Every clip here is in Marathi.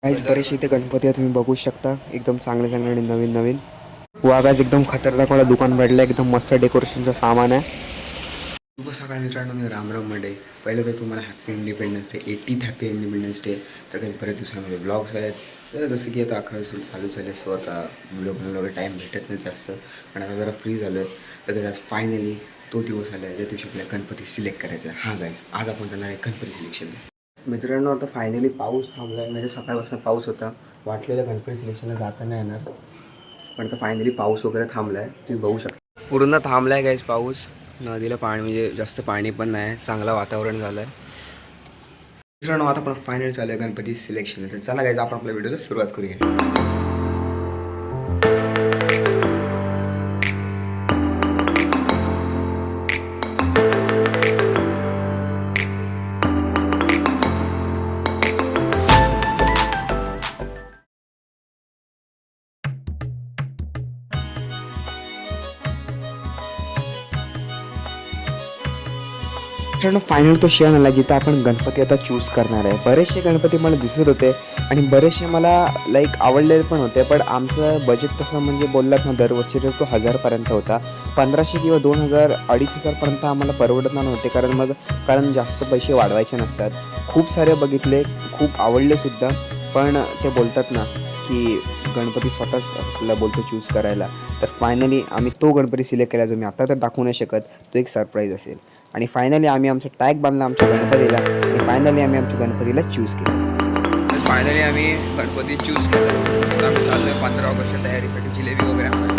काहीच बरेचसे इथे गणपती आहे, तुम्ही बघू शकता. एकदम चांगले चांगले आणि नवीन नवीन. वागाच एकदम खतरनाक मला दुकान भेटलं, एकदम मस्त डेकोरेशनचं सामान आहे. शुभ सकाळ मित्रांनो, मी रामराम मंडे. पहिलं तर तुम्हाला happy independence day, 80th happy independence day. तर काही बऱ्याच दिवसामध्ये ब्लॉग्स आहेत. तर जसं की आता अकरा चालू झाले, सो आता व्हिडिओ बनवायला वगैरे टाईम भेटत नाही जास्त. पण आता जरा फ्री झालो आहे. तर काही आज फायनली तो दिवस आला आहे ज्या दिवशी आपल्याला गणपती सिलेक्ट करायचा आहे. हां गाईज, आज आपण जाणार आहे गणपती सिलेक्शन. मित्रांनो, आता फायनली पाऊस थांबला आहे. म्हणजे सकाळपासून पाऊस होता, वाटलेलं गणपती सिलेक्शनला जाता नाही येणार, पण आता फायनली पाऊस वगैरे थांबला आहे. तुम्ही बघू शकता पूर्ण थांबला आहे गाईज पाऊस. नदीला पाणी म्हणजे जास्त पाणी पण नाही, चांगलं वातावरण झालं आहे. मित्रांनो, आता आपण फायनल चालू आहे गणपती सिलेक्शन. तर चला गाईज, आपण आपल्या व्हिडिओला सुरुवात करूया. मित्रांनो, फायनल तो क्षण आला जिथं आपण गणपती आता चूज करणार आहे. बरेचसे गणपती मला दिसत होते आणि बरेचसे मला आवडलेले पण होते, पण आमचं बजेट तसं म्हणजे बोललात ना दरवर्षी तर तो 1000पर्यंत होता. 1500 किंवा 2000 2500पर्यंत आम्हाला परवडणार नव्हते, कारण जास्त पैसे वाढवायचे नसतात. खूप सारे बघितले, खूप आवडलेसुद्धा, पण ते बोलतात ना की गणपती स्वतःच आपल्याला बोलतो चूज करायला. तर फायनली आम्ही तो गणपती सिलेक्ट केला जो मी आता तर दाखवू नाही शकत. तो एक सरप्राईज असेल. आणि फायनली आम्ही आमचा टॅग बांधला आमच्या गणपतीला आणि फायनली आम्ही आमच्या गणपतीला चूज केलं. तर फायनली आम्ही गणपती चूज केला. आम्ही चाललो आहे 15 ऑगस्टच्या तयारीसाठी जिलेबी वगैरे आणायला.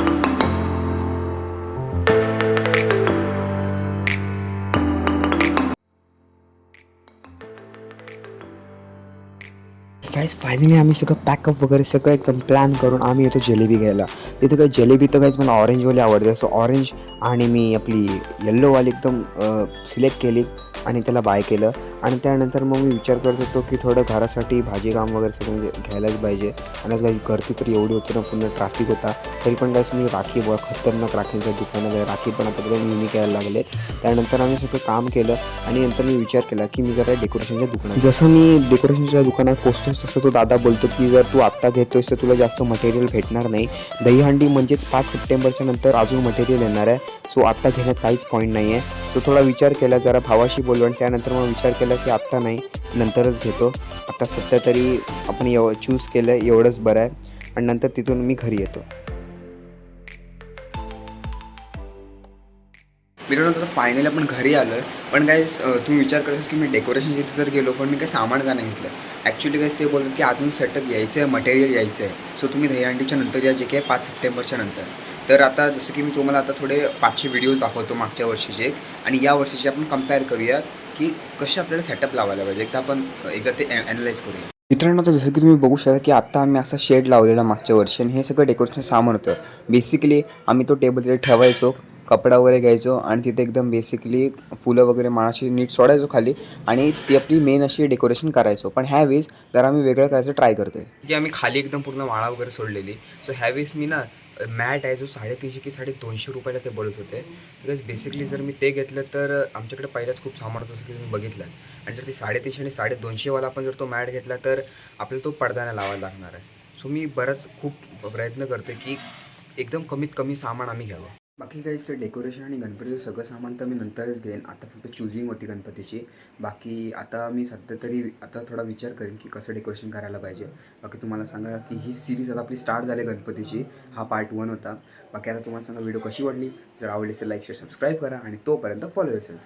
गाईज फायनली आम्ही सगळं पॅकअप वगैरे सगळं एकदम प्लॅन करून आम्ही येतो जिलेबी घ्यायला. तिथे काही जिलेबी तर गाईज मला ऑरेंजवाली आवडते, सो ऑरेंज आणि मी आपली येल्लोवाली एकदम सिलेक्ट केली आणि त्याला बाय केलं. आणि त्यानंतर मग मी विचार करत होतो की थोडं घरासाठी भाजी काम वगैरे सगळं म्हणजे घ्यायलाच पाहिजे. आणि आज गाईज गर्दी तर एवढी होती ना, पूर्ण ट्रॅफिक होता. तरी पण गाईज मी राखी खतरनाक राखींच्या दुकानात आहे, राखी पण आता बघा मी घ्यायला लागले. त्यानंतर आम्ही सगळं काम केलं आणि नंतर मी विचार केला की मी जरा डेकोरेशनच्या दुकानात. जसं मी डेकोरेशनच्या दुकानात पोचतोच तसं तो दादा बोलतो की जर तू आत्ता घेतोयस तर तुला जास्त मटेरियल भेटणार नाही. दहीहंडी म्हणजेच 5 सप्टेंबरच्या नंतर अजून मटेरियल येणार आहे, सो आत्ता घेण्यात काहीच पॉईंट नाही आहे. सो थोडा विचार केला, जरा भावाशी बोललो आणि त्यानंतर मग विचार केला की आत्ता नाही, नंतरच घेतो. आता सध्या तरी आपण चूज केलं एवढंच बरं आहे. आणि नंतर तिथून मी घरी येतो. मित्रांनो, फायनली आपण घरी आलो आहे. पण गाईज तुम्ही विचार करता की मी डेकोरेशन तिथे तर गेलो, पण मी काही सामान का नाही घेतलं. ॲक्च्युली गाईज ते बोलतात की आतून सेटअप यायचं आहे, मटेरियल यायचं आहे. सो तुम्ही दहीहंडीच्या नंतर या जे काही 5 सप्टेंबरच्या नंतर. तर आता जसं की मी तुम्हाला आता थोडे 500 व्हिडिओज दाखवतो मागच्या वर्षीचे आणि या वर्षीचे आपण कम्पेअर करूया की कसे आपल्याला सेटअप लावायला पाहिजे. एकदा ते ॲनालाइज करूया. मित्रांनो, आता जसं की तुम्ही बघू शकता की आत्ता आम्ही असा शेड लावलेला मागच्या वर्षी आणि हे सगळं डेकोरेशन सामान होतं. बेसिकली आम्ही तो टेबल तिथे ठेवायचो, कपडा वगैरे घ्यायचो आणि तिथे एकदम बेसिकली फुलं वगैरे माळाशी नीट सोडायचो खाली आणि ती आपली मेन अशी डेकोरेशन करायचो. पण ह्यावेळेस जर आम्ही वेगळं करायचं ट्राय करतोय की आम्ही खाली एकदम पूर्ण माळा वगैरे सोडलेली. सो ह्यावेळेस मी ना मॅट आहे जो 350 की 250 रुपयाला ते बोलत होते. बिकॉज बेसिकली जर मी ते घेतलं तर आमच्याकडे पहिल्याच खूप सामान होतं, जसं की तुम्ही बघितलं. आणि जर ती 350 आणि 250वाला आपण जर तो मॅट घेतला तर आपल्याला तो पडद्याला लावायला लागणार आहे. सो मी खूप प्रयत्न करते की एकदम कमीत कमी सामान आम्ही घ्यावं. बाकी काही डेकोरेशन आणि गणपतीचं सगळं सामान तर मी नंतरच घेईन. आता फक्त चूजिंग होती गणपतीची. बाकी आता मी सध्या तरी आता थोडा विचार करेन की कसं डेकोरेशन करायला पाहिजे. बाकी तुम्हाला सांगा की ही सिरीज आता आपली स्टार्ट झाली गणपतीची. हा पार्ट 1 होता. बाकी आता तुम्हाला सांगा व्हिडिओ कशी वाटली. जर आवडली असेल लाईक शेअर सबस्क्राईब करा आणि तोपर्यंत फॉलो असेल.